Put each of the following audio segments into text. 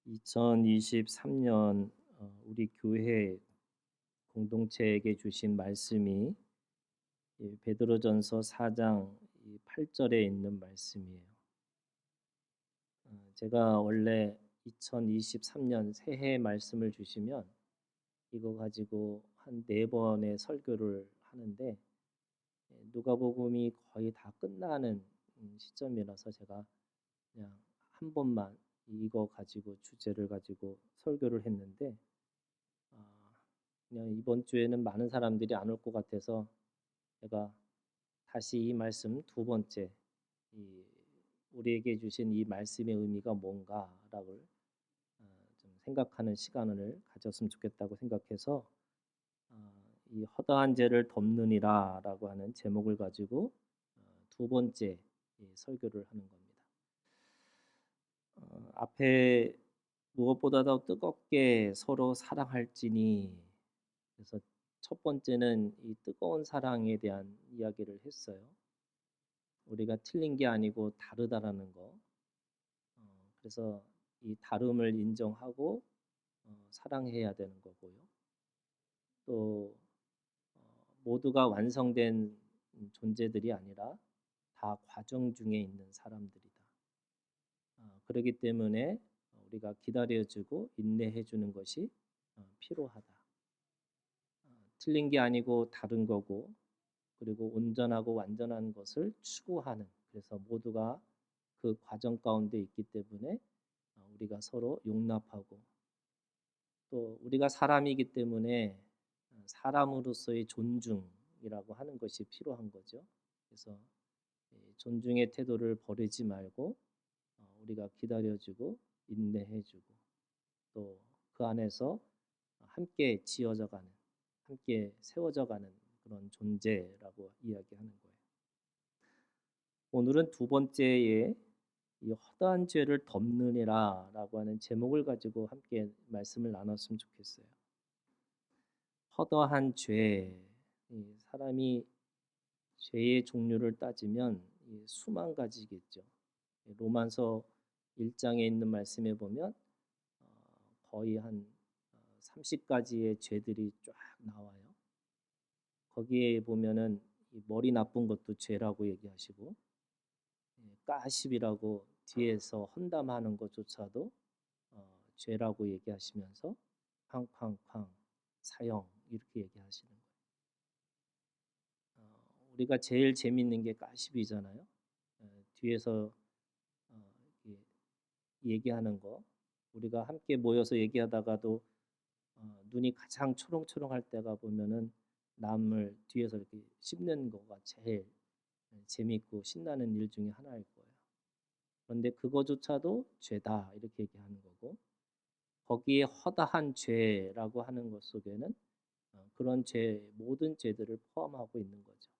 2023년 우리 교회 공동체에게 주신 말씀이 베드로전서 4장 8절에 있는 말씀이에요. 제가 원래 2023년 새해 말씀을 주시면 이거 가지고 한 4번의 설교를 하는데 누가복음이 거의 다 끝나는 시점이라서 제가 그냥 한 번만 이거 가지고 주제를 가지고 설교를 했는데 아, 그냥 이번 주에는 많은 사람들이 안 올 것 같아서 제가 다시 이 말씀 두 번째 이 우리에게 주신 이 말씀의 의미가 뭔가라고 좀 생각하는 시간을 가졌으면 좋겠다고 생각해서 이 허다한 죄를 덮느니라라고 하는 제목을 가지고 두 번째 설교를 하는 겁니다. 앞에 무엇보다도 뜨겁게 서로 사랑할지니, 그래서 첫 번째는 이 뜨거운 사랑에 대한 이야기를 했어요. 우리가 틀린 게 아니고 다르다라는 거. 그래서 이 다름을 인정하고 사랑해야 되는 거고요. 또 모두가 완성된 존재들이 아니라 다 과정 중에 있는 사람들이다. 그렇기 때문에 우리가 기다려주고 인내해주는 것이 필요하다. 틀린 게 아니고 다른 거고, 그리고 온전하고 완전한 것을 추구하는, 그래서 모두가 그 과정 가운데 있기 때문에 우리가 서로 용납하고, 또 우리가 사람이기 때문에 사람으로서의 존중이라고 하는 것이 필요한 거죠. 그래서 존중의 태도를 버리지 말고 우리가 기다려주고 인내해주고, 또 그 안에서 함께 지어져 가는, 함께 세워져 가는 그런 존재라고 이야기하는 거예요. 오늘은 두 번째에 이 허다한 죄를 덮느니라라고 하는 제목을 가지고 함께 말씀을 나눴으면 좋겠어요. 허다한 죄, 사람이 죄의 종류를 따지면 수만 가지겠죠. 로마서 1장에 있는 말씀에 보면 거의 한 30가지의 죄들이 쫙 나와요. 거기에 보면은 머리 나쁜 것도 죄라고 얘기하시고, 까십이라고 뒤에서 헌담하는 것조차도 죄라고 얘기하시면서 쾅쾅쾅 사형 이렇게 얘기하시는 거예요. 우리가 제일 재밌는 게 까십이잖아요. 뒤에서 어, 얘기하는 거, 우리가 함께 모여서 얘기하다가도 눈이 가장 초롱초롱할 때가 보면은 남을 뒤에서 이렇게 씹는 거가 제일 재밌고 신나는 일 중에 하나일 거예요. 그런데 그거조차도 죄다 이렇게 얘기하는 거고, 거기에 허다한 죄라고 하는 것 속에는 그런 죄, 모든 죄들을 포함하고 있는 거죠.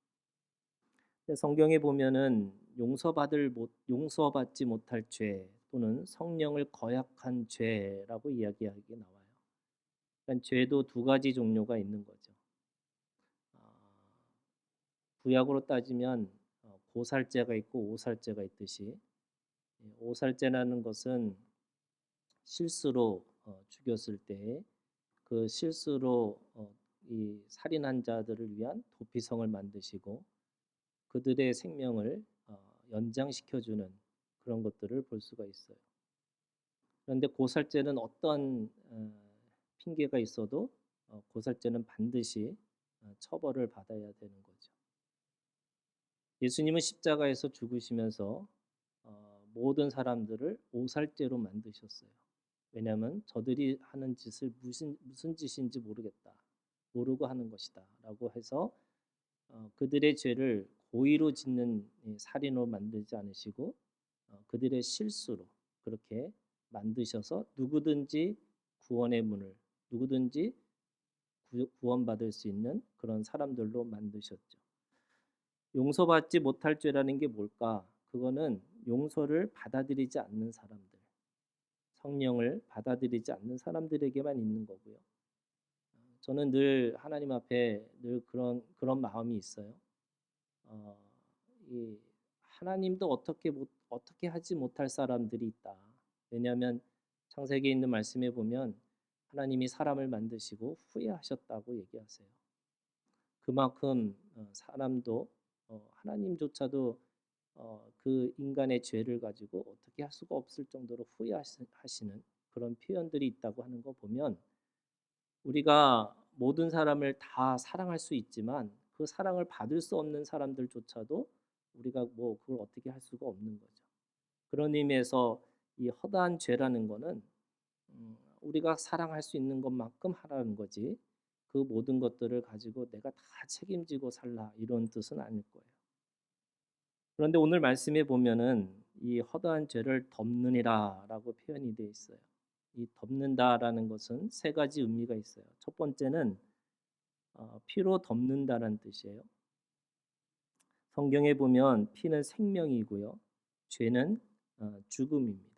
근데 성경에 보면은 용서받지 못할 죄 또는 성령을 거역한 죄라고 이야기하게 나와요. 그러니까 죄도 두 가지 종류가 있는 거죠. 아, 구약으로 따지면 고살죄가 있고 오살죄가 있듯이, 오살죄라는 것은 실수로 죽였을 때 그 실수로 이 살인한 자들을 위한 도피성을 만드시고 그들의 생명을 연장시켜주는 그런 것들을 볼 수가 있어요. 그런데 고살죄는 어떤 핑계가 있어도 고살죄는 반드시 처벌을 받아야 되는 거죠. 예수님은 십자가에서 죽으시면서 모든 사람들을 오살죄로 만드셨어요. 왜냐하면 저들이 하는 짓을 무슨 짓인지 모르겠다, 모르고 하는 것이다라고 해서 그들의 죄를 고의로 짓는 살인으로 만들지 않으시고 그들의 실수로 그렇게 만드셔서 누구든지 구원의 문을, 누구든지 구원받을 수 있는 그런 사람들로 만드셨죠. 용서받지 못할 죄라는 게 뭘까? 그거는 용서를 받아들이지 않는 사람들, 성령을 받아들이지 않는 사람들에게만 있는 거고요. 저는 늘 하나님 앞에 늘 그런 마음이 있어요. 어, 이 하나님도 어떻게 하지 못할 사람들이 있다. 왜냐하면 창세기에 있는 말씀에 보면 하나님이 사람을 만드시고 후회하셨다고 얘기하세요. 그만큼 사람도 하나님조차도 그 인간의 죄를 가지고 어떻게 할 수가 없을 정도로 후회하시는 그런 표현들이 있다고 하는 거 보면 우리가 모든 사람을 다 사랑할 수 있지만 그 사랑을 받을 수 없는 사람들조차도 우리가 뭐 그걸 어떻게 할 수가 없는 거죠. 그런 의미에서 이 허다한 죄라는 거는 우리가 사랑할 수 있는 것만큼 하라는 거지 그 모든 것들을 가지고 내가 다 책임지고 살라 이런 뜻은 아닐 거예요. 그런데 오늘 말씀에 보면은 이 허다한 죄를 덮느니라라고 표현이 되어 있어요. 이 덮는다라는 것은 세 가지 의미가 있어요. 첫 번째는 피로 덮는다라는 뜻이에요. 성경에 보면 피는 생명이고요. 죄는 죽음입니다.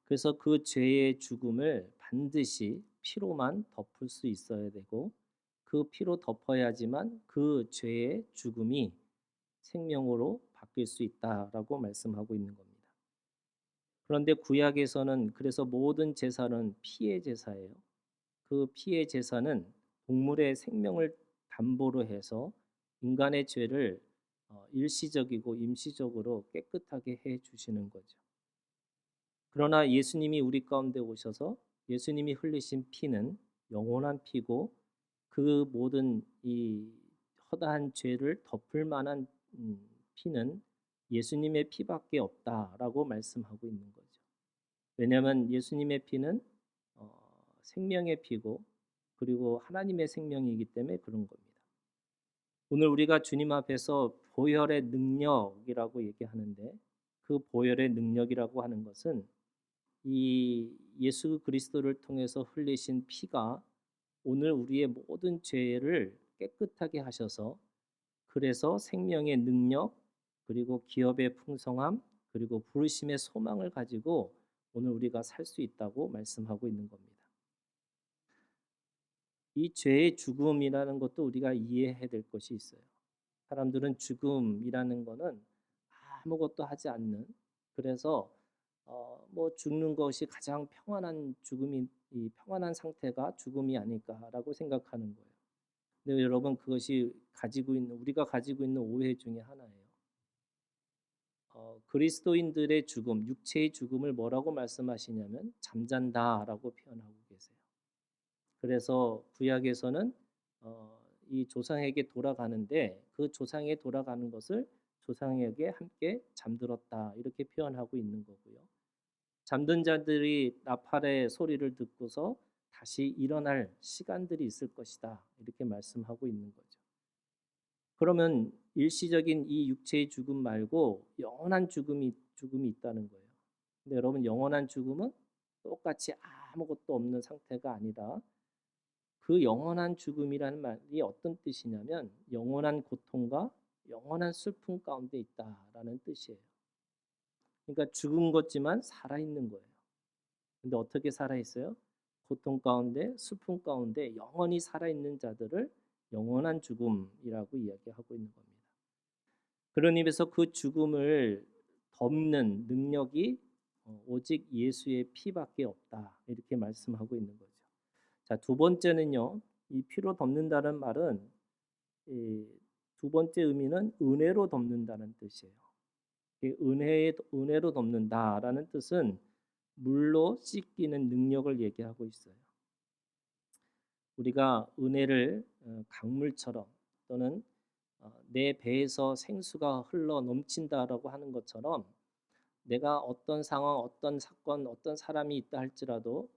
그래서 그 죄의 죽음을 반드시 피로만 덮을 수 있어야 되고 그 피로 덮어야지만 그 죄의 죽음이 생명으로 바뀔 수 있다라고 말씀하고 있는 겁니다. 그런데 구약에서는 그래서 모든 제사는 피의 제사예요. 그 피의 제사는 동물의 생명을 담보로 해서 인간의 죄를 일시적이고 임시적으로 깨끗하게 해 주시는 거죠. 그러나 예수님이 우리 가운데 오셔서 예수님이 흘리신 피는 영원한 피고 그 모든 이 허다한 죄를 덮을 만한 피는 예수님의 피밖에 없다라고 말씀하고 있는 거죠. 왜냐하면 예수님의 피는 생명의 피고 그리고 하나님의 생명이기 때문에 그런 겁니다. 오늘 우리가 주님 앞에서 보혈의 능력이라고 얘기하는데 그 보혈의 능력이라고 하는 것은 이 예수 그리스도를 통해서 흘리신 피가 오늘 우리의 모든 죄를 깨끗하게 하셔서 그래서 생명의 능력 그리고 기업의 풍성함 그리고 부르심의 소망을 가지고 오늘 우리가 살 수 있다고 말씀하고 있는 겁니다. 이 죄의 죽음이라는 것도 우리가 이해해야 될 것이 있어요. 사람들은 죽음이라는 거는 아무것도 하지 않는 그래서 뭐 죽는 것이 가장 평안한 죽음이 이 평안한 상태가 죽음이 아닐까라고 생각하는 거예요. 근데 여러분 그것이 가지고 있는 우리가 가지고 있는 오해 중에 하나예요. 그리스도인들의 죽음, 육체의 죽음을 뭐라고 말씀하시냐면 잠잔다라고 표현하고 계세요. 그래서 구약에서는 이 조상에게 돌아가는데 그 조상에 돌아가는 것을 조상에게 함께 잠들었다 이렇게 표현하고 있는 거고요. 잠든 자들이 나팔의 소리를 듣고서 다시 일어날 시간들이 있을 것이다 이렇게 말씀하고 있는 거죠. 그러면 일시적인 이 육체의 죽음 말고 영원한 죽음이 있다는 거예요. 근데 여러분 영원한 죽음은 똑같이 아무것도 없는 상태가 아니라 그 영원한 죽음이라는 말이 어떤 뜻이냐면 영원한 고통과 영원한 슬픔 가운데 있다라는 뜻이에요. 그러니까 죽은 것지만 살아 있는 거예요. 근데 어떻게 살아 있어요? 고통 가운데 슬픔 가운데 영원히 살아 있는 자들을 영원한 죽음이라고 이야기하고 있는 겁니다. 그런 의미에서 그 죽음을 덮는 능력이 오직 예수의 피밖에 없다. 이렇게 말씀하고 있는 거죠. 자, 두 번째는요. 이 피로 덮는다는 말은 이 두 번째 의미는 은혜로 덮는다는 뜻이에요. 이 은혜로 덮는다라는 뜻은 물로 씻기는 능력을 얘기하고 있어요. 우리가 은혜를 강물처럼 또는 내 배에서 생수가 흘러 넘친다라고 하는 것처럼 내가 어떤 상황, 어떤 사건, 어떤 사람이 있다 할지라도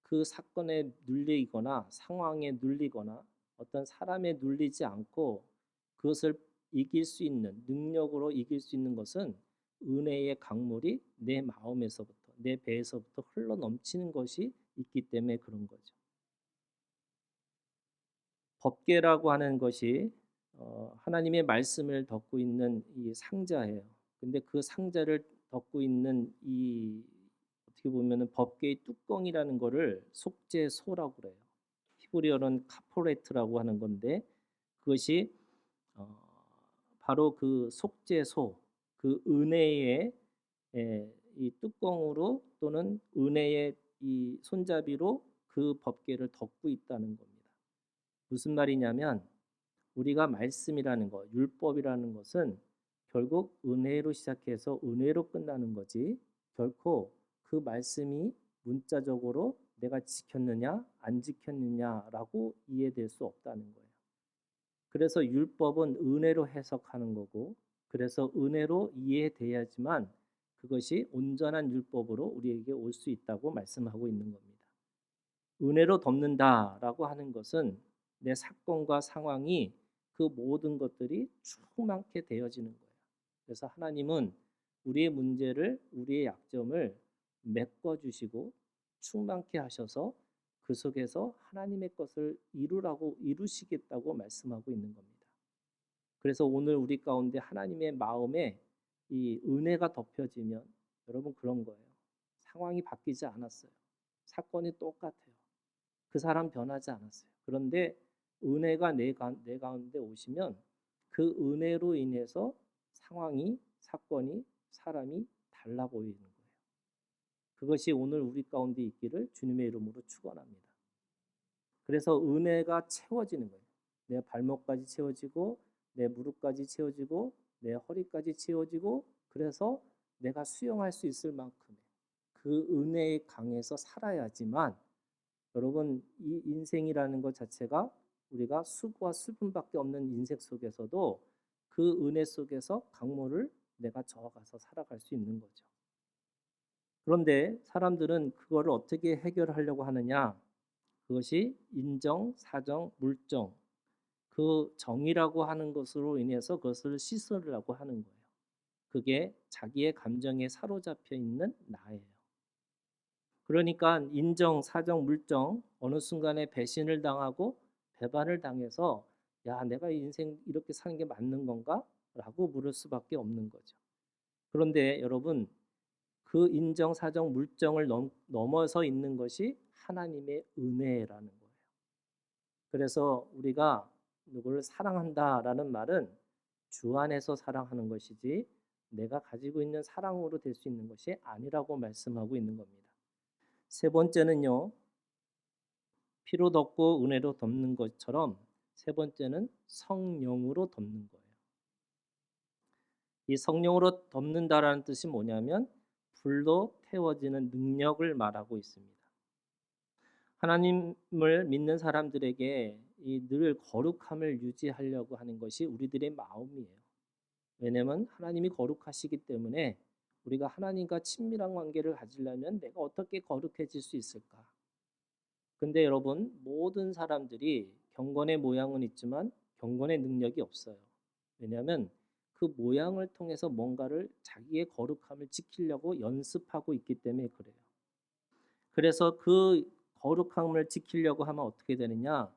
그 사건에 눌리거나 상황에 눌리거나 어떤 사람에 눌리지 않고 그것을 이길 수 있는 능력으로 이길 수 있는 것은 은혜의 강물이 내 마음에서부터 내 배에서부터 흘러 넘치는 것이 있기 때문에 그런 거죠. 법궤라고 하는 것이 하나님의 말씀을 덮고 있는 이 상자예요. 근데 그 상자를 덮고 있는 이 어떻게 보면은 법궤의 뚜껑이라는 거를 속죄소라고 그래요. 히브리어는 카포레트라고 하는 건데 그것이 어, 바로 그 속죄소, 그 은혜의 이 뚜껑으로 또는 은혜의 이 손잡이로 그 법궤를 덮고 있다는 겁니다. 무슨 말이냐면 우리가 말씀이라는 것, 율법이라는 것은 결국 은혜로 시작해서 은혜로 끝나는 거지 결코 그 말씀이 문자적으로 내가 지켰느냐 안 지켰느냐라고 이해될 수 없다는 거예요. 그래서 율법은 은혜로 해석하는 거고 그래서 은혜로 이해돼야지만 그것이 온전한 율법으로 우리에게 올 수 있다고 말씀하고 있는 겁니다. 은혜로 덮는다라고 하는 것은 내 사건과 상황이 그 모든 것들이 충만케 되어지는 거예요. 그래서 하나님은 우리의 문제를 우리의 약점을 메꿔주시고 충만케 하셔서 그 속에서 하나님의 것을 이루시겠다고 말씀하고 있는 겁니다. 그래서 오늘 우리 가운데 하나님의 마음에 이 은혜가 덮여지면 여러분 그런 거예요. 상황이 바뀌지 않았어요. 사건이 똑같아요. 그 사람 변하지 않았어요. 그런데 은혜가 내 가운데 오시면 그 은혜로 인해서 상황이, 사건이, 사람이 달라 보이는 거예요. 그것이 오늘 우리 가운데 있기를 주님의 이름으로 축원합니다. 그래서 은혜가 채워지는 거예요. 내 발목까지 채워지고 내 무릎까지 채워지고 내 허리까지 채워지고 그래서 내가 수용할 수 있을 만큼의 그 은혜의 강에서 살아야지만 여러분 이 인생이라는 것 자체가 우리가 수고와 수분밖에 없는 인생 속에서도 그 은혜 속에서 강물을 내가 저어가서 살아갈 수 있는 거죠. 그런데 사람들은 그거를 어떻게 해결하려고 하느냐? 그것이 인정, 사정, 물정 그 정이라고 하는 것으로 인해서 그것을 씻으려고 하는 거예요. 그게 자기의 감정에 사로잡혀 있는 나예요. 그러니까 인정, 사정, 물정 어느 순간에 배신을 당하고 배반을 당해서 야 내가 인생 이렇게 사는 게 맞는 건가? 라고 물을 수밖에 없는 거죠. 그런데 여러분 그 인정, 사정, 물정을 넘어서 있는 것이 하나님의 은혜라는 거예요. 그래서 우리가 누구를 사랑한다라는 말은 주 안에서 사랑하는 것이지 내가 가지고 있는 사랑으로 될 수 있는 것이 아니라고 말씀하고 있는 겁니다. 세 번째는요. 피로 덮고 은혜로 덮는 것처럼 세 번째는 성령으로 덮는 거예요. 이 성령으로 덮는다라는 뜻이 뭐냐면 불로 태워지는 능력을 말하고 있습니다. 하나님을 믿는 사람들에게 이 늘 거룩함을 유지하려고 하는 것이 우리들의 마음이에요. 왜냐하면 하나님이 거룩하시기 때문에 우리가 하나님과 친밀한 관계를 가지려면 내가 어떻게 거룩해질 수 있을까? 근데 여러분 모든 사람들이 경건의 모양은 있지만 경건의 능력이 없어요. 왜냐하면 그 모양을 통해서 뭔가를 자기의 거룩함을 지키려고 연습하고 있기 때문에 그래요. 그래서 그 거룩함을 지키려고 하면 어떻게 되느냐?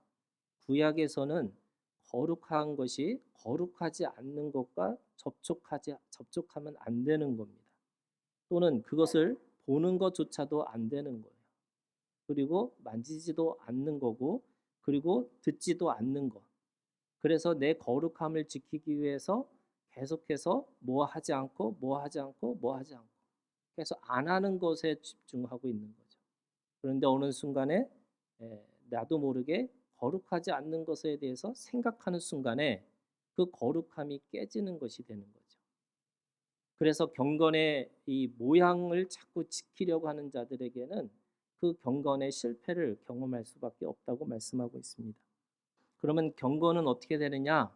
구약에서는 거룩한 것이 거룩하지 않는 것과 접촉하면 안 되는 겁니다. 또는 그것을 보는 것조차도 안 되는 거예요. 그리고 만지지도 않는 거고 그리고 듣지도 않는 것. 그래서 내 거룩함을 지키기 위해서 계속해서 뭐 하지 않고 계속 안 하는 것에 집중하고 있는 거죠. 그런데 어느 순간에 나도 모르게 거룩하지 않는 것에 대해서 생각하는 순간에 그 거룩함이 깨지는 것이 되는 거죠. 그래서 경건의 이 모양을 자꾸 지키려고 하는 자들에게는 그 경건의 실패를 경험할 수밖에 없다고 말씀하고 있습니다. 그러면 경건은 어떻게 되느냐?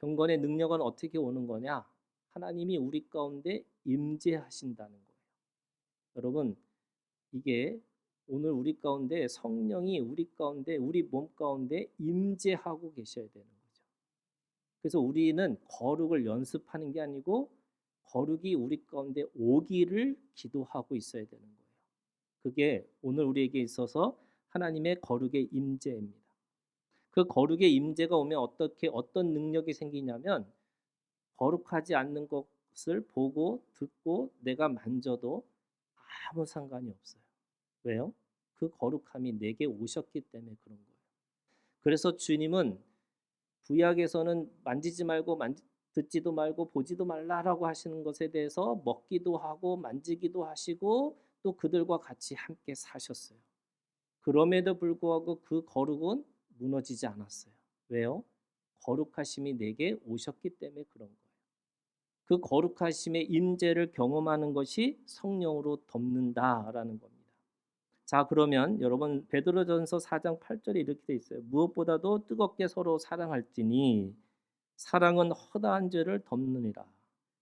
경건의 능력은 어떻게 오는 거냐? 하나님이 우리 가운데 임재하신다는 거예요. 여러분 이게 오늘 우리 가운데 성령이 우리 가운데 우리 몸 가운데 임재하고 계셔야 되는 거죠. 그래서 우리는 거룩을 연습하는 게 아니고 거룩이 우리 가운데 오기를 기도하고 있어야 되는 거예요. 그게 오늘 우리에게 있어서 하나님의 거룩의 임재입니다. 그 거룩의 임재가 오면 어떤 능력이 생기냐면 거룩하지 않는 것을 보고 듣고 내가 만져도 아무 상관이 없어요. 왜요? 그 거룩함이 내게 오셨기 때문에 그런 거예요. 그래서 주님은 구약에서는 만지지 말고 듣지도 말고 보지도 말라라고 하시는 것에 대해서 먹기도 하고 만지기도 하시고 또 그들과 같이 함께 사셨어요. 그럼에도 불구하고 그 거룩은 무너지지 않았어요. 왜요? 거룩하심이 내게 오셨기 때문에 그런 거예요. 그 거룩하심의 임재를 경험하는 것이 성령으로 덮는다라는 겁니다. 자, 그러면 여러분 베드로전서 4장 8절에 이렇게 돼 있어요. 무엇보다도 뜨겁게 서로 사랑할지니 사랑은 허다한 죄를 덮느니라.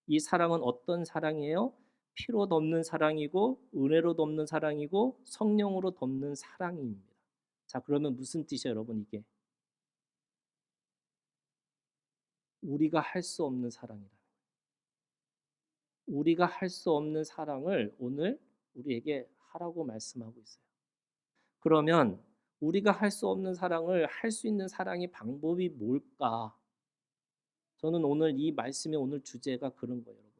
이 사랑은 어떤 사랑이에요? 피로 덮는 사랑이고 은혜로 덮는 사랑이고 성령으로 덮는 사랑입니다. 자, 그러면 무슨 뜻이에요, 여러분 이게? 우리가 할 수 없는 사랑이다. 우리가 할 수 없는 사랑을 오늘 우리에게 하라고 말씀하고 있어요. 그러면 우리가 할 수 없는 사랑을 할 수 있는 사랑의 방법이 뭘까? 저는 오늘 이 말씀의 오늘 주제가 그런 거예요, 여러분.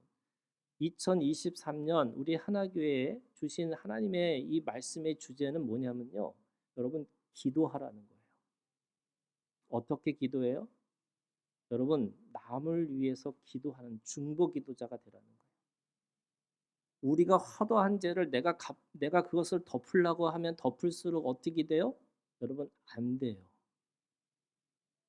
2023년 우리 하나교회에 주신 하나님의 이 말씀의 주제는 뭐냐면요. 여러분, 기도하라는 거예요. 어떻게 기도해요? 여러분, 남을 위해서 기도하는 중보 기도자가 되라는 거예요. 우리가 허다한 죄를 내가 그것을 덮으려고 하면 덮을수록 어떻게 돼요? 여러분, 안 돼요.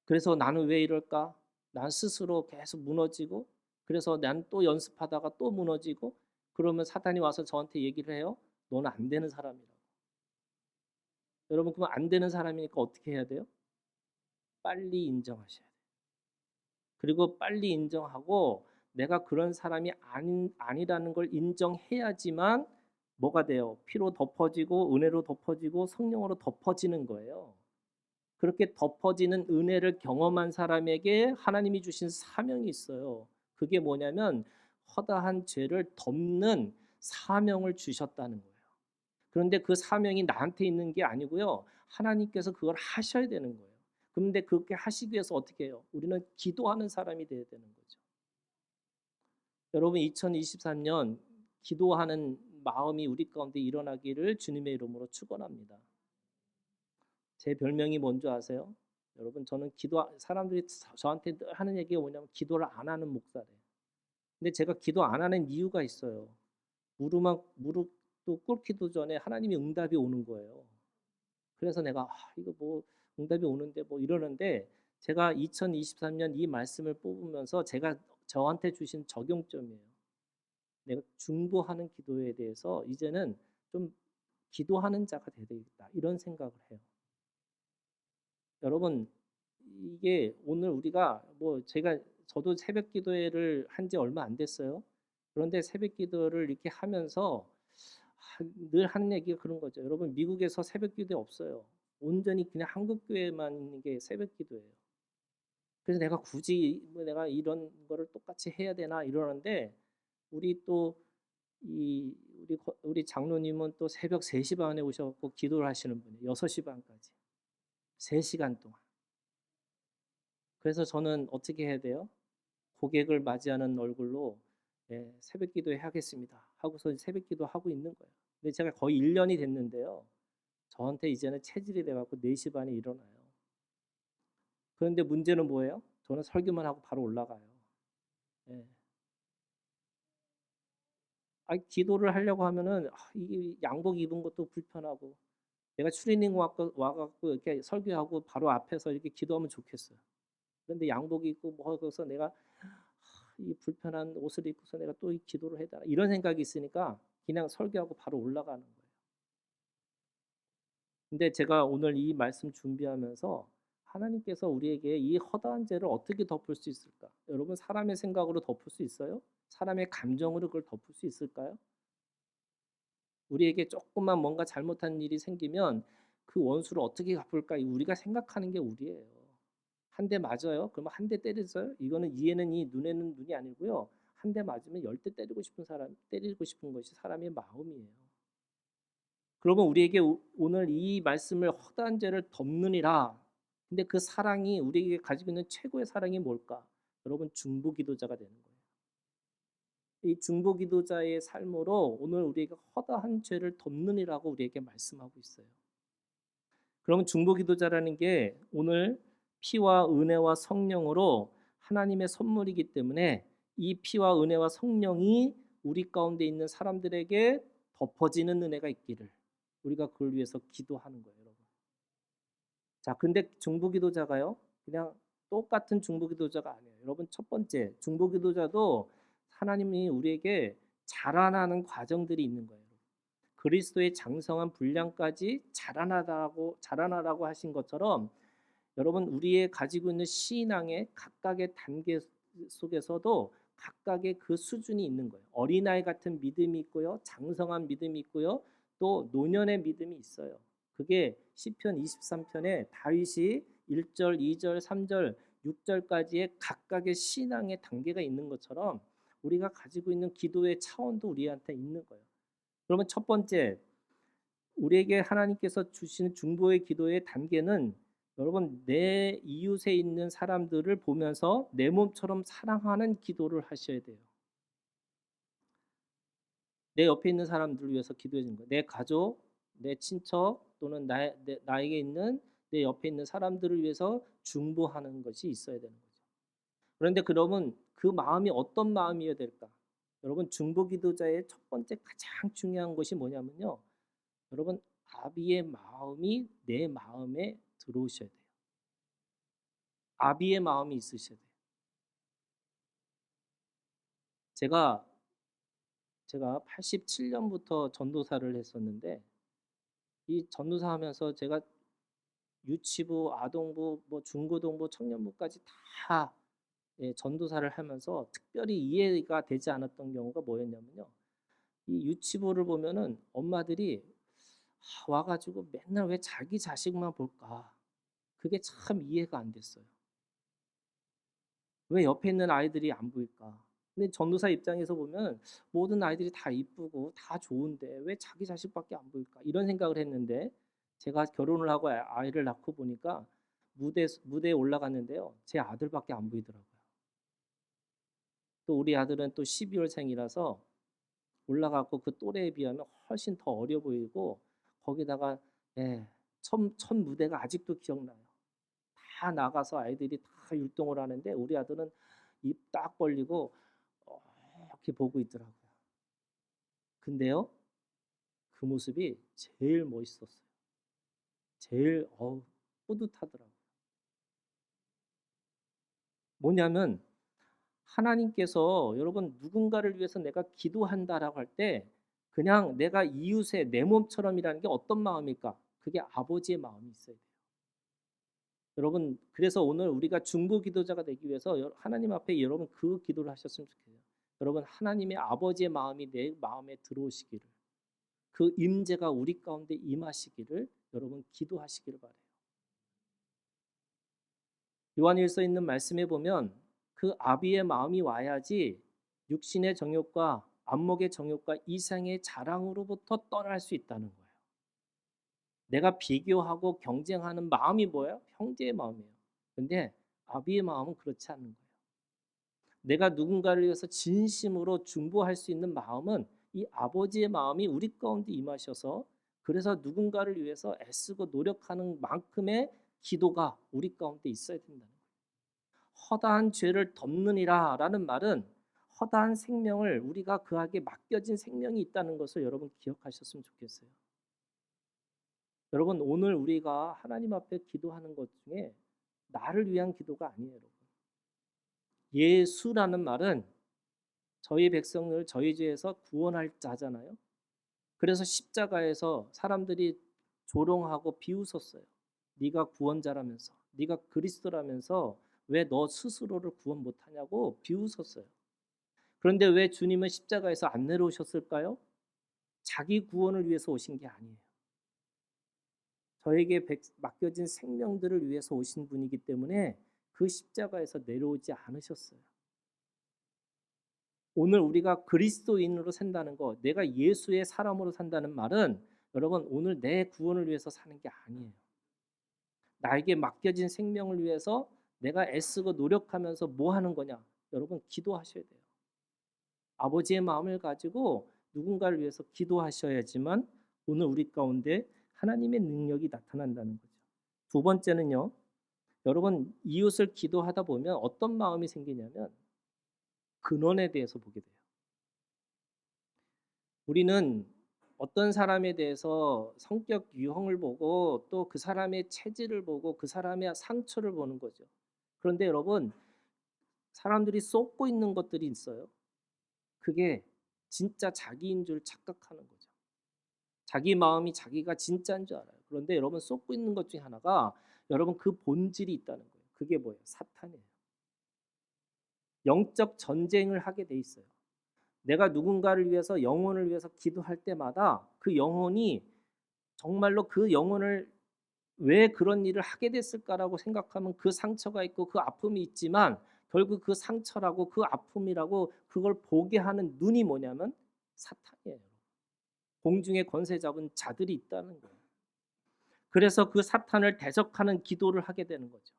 그래서 나는 왜 이럴까? 난 스스로 계속 무너지고, 그래서 난 또 연습하다가 또 무너지고, 그러면 사탄이 와서 저한테 얘기를 해요. 너는 안 되는 사람이라고. 여러분, 그러면 안 되는 사람이니까 어떻게 해야 돼요? 빨리 인정하셔야 돼요. 그리고 빨리 인정하고 내가 그런 사람이 아니라는 걸 인정해야지만 뭐가 돼요? 피로 덮어지고 은혜로 덮어지고 성령으로 덮어지는 거예요. 그렇게 덮어지는 은혜를 경험한 사람에게 하나님이 주신 사명이 있어요. 그게 뭐냐면 허다한 죄를 덮는 사명을 주셨다는 거예요. 그런데 그 사명이 나한테 있는 게 아니고요. 하나님께서 그걸 하셔야 되는 거예요. 그런데 그렇게 하시기 위해서 어떻게 해요? 우리는 기도하는 사람이 되어야 되는 거죠. 여러분 2023년 기도하는 마음이 우리 가운데 일어나기를 주님의 이름으로 축원합니다. 제 별명이 뭔지 아세요? 여러분 저는 사람들이 저한테 하는 얘기가 뭐냐면 기도를 안 하는 목사래요. 근데 제가 기도 안 하는 이유가 있어요. 무릎도 꿇기도 전에 하나님이 응답이 오는 거예요. 그래서 내가 이거 뭐 응답이 오는데 뭐 이러는데 제가 2023년 이 말씀을 뽑으면서 제가 저한테 주신 적용점이에요. 내가 중보하는 기도에 대해서 이제는 좀 기도하는 자가 되야 되겠다 이런 생각을 해요. 여러분 이게 오늘 우리가 저도 새벽 기도회를 한 지 얼마 안 됐어요. 그런데 새벽 기도를 이렇게 하면서 늘 하는 얘기가 그런 거죠. 여러분 미국에서 새벽 기도회 없어요. 온전히 그냥 한국 교회만 있는 게 새벽 기도예요. 그래서 내가 굳이 내가 이런 거를 똑같이 해야 되나 이러는데 우리 또 우리 장로님은 또 새벽 3시 반에 오셔갖고 기도를 하시는 분이에요. 6시 반까지 3시간 동안. 그래서 저는 어떻게 해야 돼요? 고객을 맞이하는 얼굴로 새벽 기도 해야겠습니다 하고서 새벽 기도 하고 있는 거예요. 근데 제가 거의 1년이 됐는데요. 저한테 이제는 체질이 돼갖고 4시 반에 일어나요. 그런데 문제는 뭐예요? 저는 설교만 하고 바로 올라가요. 예. 기도를 하려고 하면은 이 양복 입은 것도 불편하고 내가 추리닝 와갖고 이렇게 설교하고 바로 앞에서 이렇게 기도하면 좋겠어요. 그런데 양복 입고 뭐 하고서 내가 이 불편한 옷을 입고서 내가 또 이 기도를 해야 되나 이런 생각이 있으니까 그냥 설교하고 바로 올라가는 거예요. 근데 제가 오늘 이 말씀 준비하면서 하나님께서 우리에게 이 허다한 죄를 어떻게 덮을 수 있을까? 여러분 사람의 생각으로 덮을 수 있어요? 사람의 감정으로 그걸 덮을 수 있을까요? 우리에게 조금만 뭔가 잘못한 일이 생기면 그 원수를 어떻게 갚을까? 우리가 생각하는 게 우리예요. 한 대 맞아요? 그러면 한 대 때리세요? 이거는 이에는 이, 눈에는 눈이 아니고요. 한 대 맞으면 10대 때리고 싶은 것이 사람의 마음이에요. 그러면 우리에게 오늘 이 말씀을 허다한 죄를 덮느니라. 근데 그 사랑이 우리에게 가지고 있는 최고의 사랑이 뭘까? 여러분 중보 기도자가 되는 거예요. 이 중보 기도자의 삶으로 오늘 우리가 허다한 죄를 덮느니라고 우리에게 말씀하고 있어요. 그러면 중보 기도자라는 게 오늘 피와 은혜와 성령으로 하나님의 선물이기 때문에 이 피와 은혜와 성령이 우리 가운데 있는 사람들에게 덮어지는 은혜가 있기를 우리가 그걸 위해서 기도하는 거예요, 여러분. 자, 근데 중보기도자가요, 그냥 똑같은 중보기도자가 아니에요. 여러분, 첫 번째 중보기도자도 하나님이 우리에게 자라나는 과정들이 있는 거예요. 그리스도의 장성한 분량까지 자라나라고 하신 것처럼 여러분, 우리의 가지고 있는 신앙의 각각의 단계 속에서도 각각의 그 수준이 있는 거예요. 어린아이 같은 믿음이 있고요, 장성한 믿음이 있고요, 또 노년의 믿음이 있어요. 그게 시편 23편에 다윗이 1절, 2절, 3절, 6절까지의 각각의 신앙의 단계가 있는 것처럼 우리가 가지고 있는 기도의 차원도 우리한테 있는 거예요. 그러면 첫 번째, 우리에게 하나님께서 주시는 중보의 기도의 단계는 여러분, 내 이웃에 있는 사람들을 보면서 내 몸처럼 사랑하는 기도를 하셔야 돼요. 내 옆에 있는 사람들을 위해서 기도해 주는 거예요. 내 가족, 내 친척 또는 나에게 있는 내 옆에 있는 사람들을 위해서 중보하는 것이 있어야 되는 거죠. 그런데 그러면 그 마음이 어떤 마음이어야 될까? 여러분, 중보 기도자의 첫 번째 가장 중요한 것이 뭐냐면요, 여러분, 아비의 마음이 내 마음에 들어오셔야 돼요. 아비의 마음이 있으셔야 돼요. 제가 87년부터 전도사를 했었는데, 이 전도사 하면서 제가 유치부, 아동부, 뭐 중고등부, 청년부까지 다 전도사를 하면서 특별히 이해가 되지 않았던 경우가 뭐였냐면요, 이 유치부를 보면은 엄마들이 와가지고 맨날 왜 자기 자식만 볼까? 그게 참 이해가 안 됐어요. 왜 옆에 있는 아이들이 안 보일까? 근데 전도사 입장에서 보면 모든 아이들이 다 이쁘고 다 좋은데 왜 자기 자식밖에 안 보일까? 이런 생각을 했는데, 제가 결혼을 하고 아이를 낳고 보니까 무대에 올라갔는데요, 제 아들밖에 안 보이더라고요. 또 우리 아들은 또 12월생이라서 올라가고 그 또래에 비하면 훨씬 더 어려 보이고, 거기다가 첫 무대가 아직도 기억나요. 다 나가서 아이들이 다 율동을 하는데 우리 아들은 입 딱 벌리고 이렇게 보고 있더라고요. 근데요, 그 모습이 제일 멋있었어요. 제일 뿌듯하더라고요. 뭐냐면 하나님께서 여러분, 누군가를 위해서 내가 기도한다라고 할 때 그냥 내가 이웃의 내 몸처럼이라는 게 어떤 마음일까? 그게 아버지의 마음이 있어야 돼요. 여러분, 그래서 오늘 우리가 중보 기도자가 되기 위해서 하나님 앞에 여러분 그 기도를 하셨으면 좋겠어요. 여러분, 하나님의 아버지의 마음이 내 마음에 들어오시기를, 그 임재가 우리 가운데 임하시기를 여러분 기도하시기를 바래요. 요한일서에 있는 말씀에 보면 그 아비의 마음이 와야지 육신의 정욕과 안목의 정욕과 이상의 자랑으로부터 떠날 수 있다는 거예요. 내가 비교하고 경쟁하는 마음이 뭐예요? 형제의 마음이에요. 근데 아비의 마음은 그렇지 않는 거예요. 내가 누군가를 위해서 진심으로 중보할 수 있는 마음은 이 아버지의 마음이 우리 가운데 임하셔서, 그래서 누군가를 위해서 애쓰고 노력하는 만큼의 기도가 우리 가운데 있어야 된다는 거예요. 허다한 죄를 덮느니라라는 말은 허다한 생명을, 우리가 그에게 맡겨진 생명이 있다는 것을 여러분 기억하셨으면 좋겠어요. 여러분, 오늘 우리가 하나님 앞에 기도하는 것 중에 나를 위한 기도가 아니에요, 여러분. 예수라는 말은 저희 백성을 저희 죄에서 구원할 자잖아요. 그래서 십자가에서 사람들이 조롱하고 비웃었어요. 네가 구원자라면서, 네가 그리스도라면서 왜 너 스스로를 구원 못하냐고 비웃었어요. 그런데 왜 주님은 십자가에서 안 내려오셨을까요? 자기 구원을 위해서 오신 게 아니에요. 저에게 맡겨진 생명들을 위해서 오신 분이기 때문에 그 십자가에서 내려오지 않으셨어요. 오늘 우리가 그리스도인으로 산다는 거, 내가 예수의 사람으로 산다는 말은 여러분, 오늘 내 구원을 위해서 사는 게 아니에요. 나에게 맡겨진 생명을 위해서 내가 애쓰고 노력하면서 뭐 하는 거냐? 여러분, 기도하셔야 돼요. 아버지의 마음을 가지고 누군가를 위해서 기도하셔야지만 오늘 우리 가운데 하나님의 능력이 나타난다는 거죠. 두 번째는요, 여러분, 이웃을 기도하다 보면 어떤 마음이 생기냐면 근원에 대해서 보게 돼요. 우리는 어떤 사람에 대해서 성격 유형을 보고 또 그 사람의 체질을 보고 그 사람의 상처를 보는 거죠. 그런데 여러분, 사람들이 쏟고 있는 것들이 있어요. 그게 진짜 자기인 줄 착각하는 거죠. 자기 마음이 자기가 진짜인 줄 알아요. 그런데 여러분, 쏟고 있는 것 중에 하나가 여러분 그 본질이 있다는 거예요. 그게 뭐예요? 사탄이에요. 영적 전쟁을 하게 돼 있어요. 내가 누군가를 위해서, 영혼을 위해서 기도할 때마다 그 영혼이 정말로 그 영혼을 왜 그런 일을 하게 됐을까라고 생각하면 그 상처가 있고 그 아픔이 있지만, 결국 그 상처라고 그 아픔이라고 그걸 보게 하는 눈이 뭐냐면 사탄이에요. 공중의 권세 잡은 자들이 있다는 거예요. 그래서 그 사탄을 대적하는 기도를 하게 되는 거죠.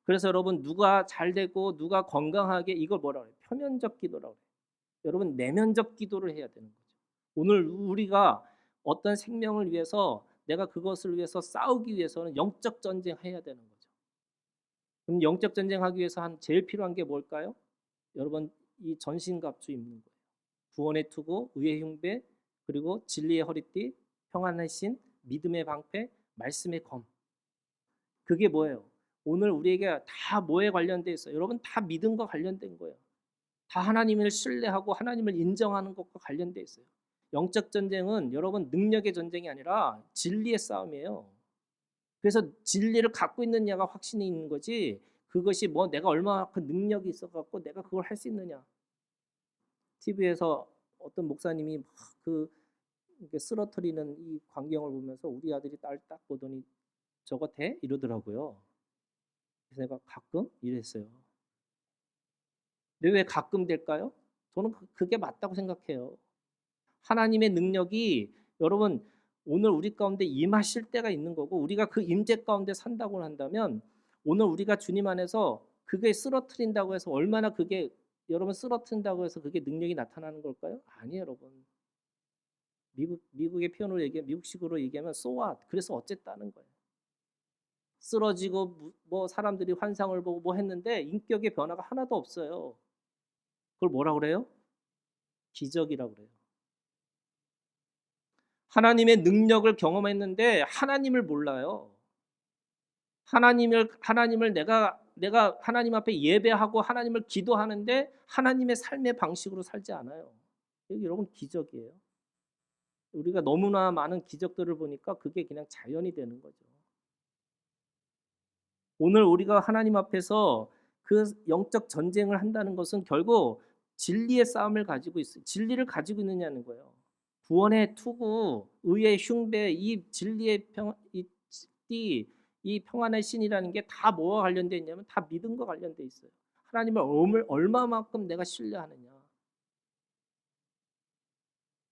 그래서 여러분, 누가 잘 되고 누가 건강하게, 이걸 뭐라 그래요? 표면적 기도라고 해요. 여러분, 내면적 기도를 해야 되는 거죠. 오늘 우리가 어떤 생명을 위해서, 내가 그것을 위해서 싸우기 위해서는 영적 전쟁 해야 되는 거죠. 그럼 영적 전쟁하기 위해서 제일 필요한 게 뭘까요? 여러분, 이 전신갑주 입는 거예요. 구원의 투구, 의의 흉배, 그리고 진리의 허리띠, 평안의 신, 믿음의 방패, 말씀의 검. 그게 뭐예요? 오늘 우리에게 다 뭐에 관련돼 있어요? 여러분, 다 믿음과 관련된 거예요. 다 하나님을 신뢰하고 하나님을 인정하는 것과 관련돼 있어요. 영적 전쟁은 여러분 능력의 전쟁이 아니라 진리의 싸움이에요. 그래서 진리를 갖고 있는 자가 확신이 있는 거지, 그것이 뭐 내가 얼마만큼 능력이 있어 갖고 내가 그걸 할 수 있느냐. TV에서 어떤 목사님이 막 이렇게 쓰러뜨리는 이 광경을 보면서 우리 아들이 딸 딱 보더니 저거 돼? 이러더라고요. 그래서 내가 가끔 이랬어요. 근데 왜 가끔 될까요? 저는 그게 맞다고 생각해요. 하나님의 능력이 여러분 오늘 우리 가운데 임하실 때가 있는 거고, 우리가 그 임재 가운데 산다고 한다면, 오늘 우리가 주님 안에서 그게 쓰러뜨린다고 해서 얼마나 그게, 여러분, 쓰러뜨린다고 해서 그게 능력이 나타나는 걸까요? 아니에요, 여러분. 미국의 표현으로 미국식으로 얘기하면 so what? 그래서 어쨌다는 거예요. 쓰러지고 뭐 사람들이 환상을 보고 뭐 했는데 인격의 변화가 하나도 없어요. 그걸 뭐라 그래요? 기적이라고 그래요. 하나님의 능력을 경험했는데 하나님을 몰라요. 하나님을 내가 하나님 앞에 예배하고 하나님을 기도하는데 하나님의 삶의 방식으로 살지 않아요. 이게 여러분 기적이에요. 우리가 너무나 많은 기적들을 보니까 그게 그냥 자연이 되는 거죠. 오늘 우리가 하나님 앞에서 그 영적 전쟁을 한다는 것은 결국 진리의 싸움을 가지고 있어요. 진리를 가지고 있느냐는 거예요. 구원의 투구, 의의 흉배, 이 진리의 이 평안의 신이라는 게 다 뭐와 관련되어 있냐면 다 믿음과 관련되어 있어요. 하나님을 얼마만큼 내가 신뢰하느냐.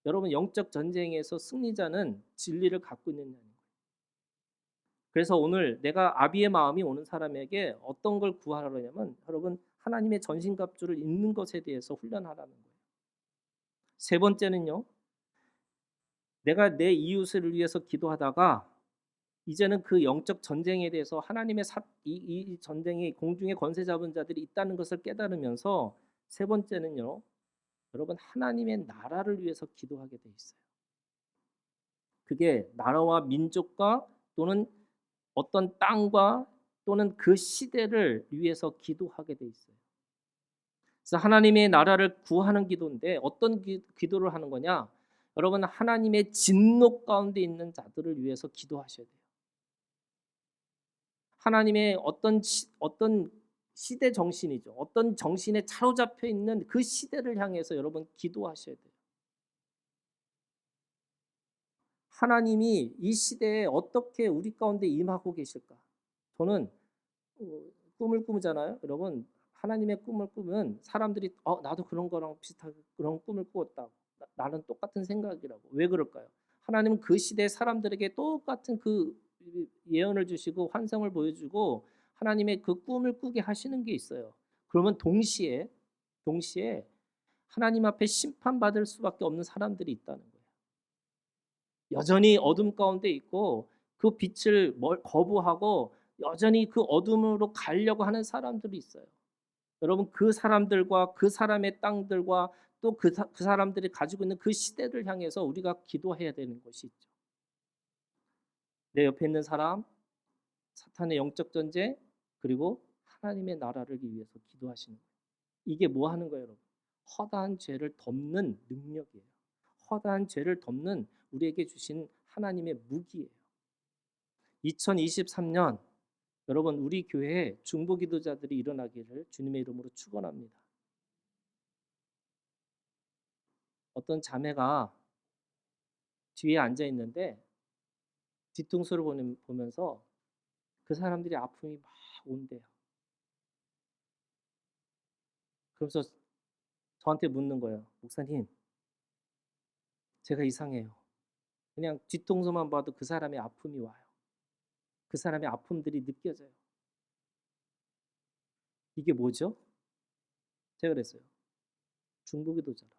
여러분, 영적 전쟁에서 승리자는 진리를 갖고 있느냐는 거예요. 그래서 오늘 내가 아비의 마음이 오는 사람에게 어떤 걸 구하라냐면, 여러분, 하나님의 전신갑주를 입는 것에 대해서 훈련하라는 거예요. 세 번째는요, 내가 내 이웃을 위해서 기도하다가 이제는 그 영적 전쟁에 대해서 하나님의 이 전쟁이 공중에 권세 잡은 자들이 있다는 것을 깨달으면서, 세 번째는요, 여러분, 하나님의 나라를 위해서 기도하게 돼 있어요. 그게 나라와 민족과 또는 어떤 땅과 또는 그 시대를 위해서 기도하게 돼 있어요. 그래서 하나님의 나라를 구하는 기도인데 어떤 기도를 하는 거냐? 여러분, 하나님의 진노 가운데 있는 자들을 위해서 기도하셔야 돼요. 하나님의 어떤 시대 정신이죠. 어떤 정신에 사로잡혀 있는 그 시대를 향해서 여러분 기도하셔야 돼요. 하나님이 이 시대에 어떻게 우리 가운데 임하고 계실까? 저는 꿈을 꾸잖아요. 여러분, 하나님의 꿈을 꾸면 사람들이 나도 그런 거랑 비슷하게 그런 꿈을 꾸었다. 나는 똑같은 생각이라고. 왜 그럴까요? 하나님은 그 시대 사람들에게 똑같은 그 예언을 주시고 환상을 보여주고 하나님의 그 꿈을 꾸게 하시는 게 있어요. 그러면 동시에 하나님 앞에 심판받을 수밖에 없는 사람들이 있다는 거예요. 여전히 어둠 가운데 있고 그 빛을 거부하고 여전히 그 어둠으로 가려고 하는 사람들이 있어요. 여러분, 그 사람들과 그 사람의 땅들과 또 그 사람들이 가지고 있는 그 시대를 향해서 우리가 기도해야 되는 것이 있죠. 내 옆에 있는 사람, 사탄의 영적 전쟁, 그리고 하나님의 나라를 위해서 기도하시는 거예요. 이게 뭐 하는 거예요, 여러분? 허다한 죄를 덮는 능력이에요. 허다한 죄를 덮는 우리에게 주신 하나님의 무기예요. 2023년 여러분, 우리 교회에 중보 기도자들이 일어나기를 주님의 이름으로 축원합니다. 어떤 자매가 뒤에 앉아 있는데 뒤통수를 보면서 그 사람들이 아픔이 막 온대요. 그래서 저한테 묻는 거예요. 목사님, 제가 이상해요. 그냥 뒤통수만 봐도 그 사람의 아픔이 와요. 그 사람의 아픔들이 느껴져요. 이게 뭐죠? 제가 그랬어요. 중보기도자라.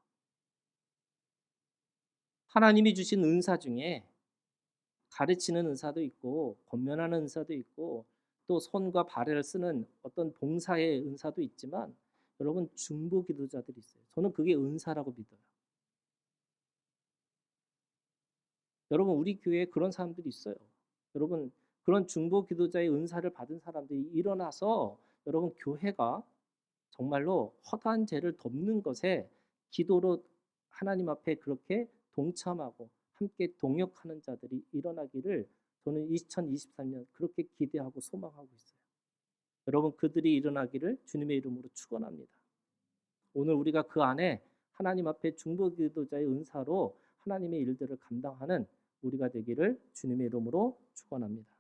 하나님이 주신 은사 중에 가르치는 은사도 있고 권면하는 은사도 있고 또 손과 발을 쓰는 어떤 봉사의 은사도 있지만 여러분, 중보기도자들이 있어요. 저는 그게 은사라고 믿어요. 여러분, 우리 교회에 그런 사람들이 있어요. 여러분, 그런 중보기도자의 은사를 받은 사람들이 일어나서 여러분, 교회가 정말로 허다한 죄를 덮는 것에 기도로 하나님 앞에 그렇게 동참하고 함께 동역하는 자들이 일어나기를 저는 2023년 그렇게 기대하고 소망하고 있어요. 여러분, 그들이 일어나기를 주님의 이름으로 축원합니다. 오늘 우리가 그 안에 하나님 앞에 중보기도자의 은사로 하나님의 일들을 감당하는 우리가 되기를 주님의 이름으로 축원합니다.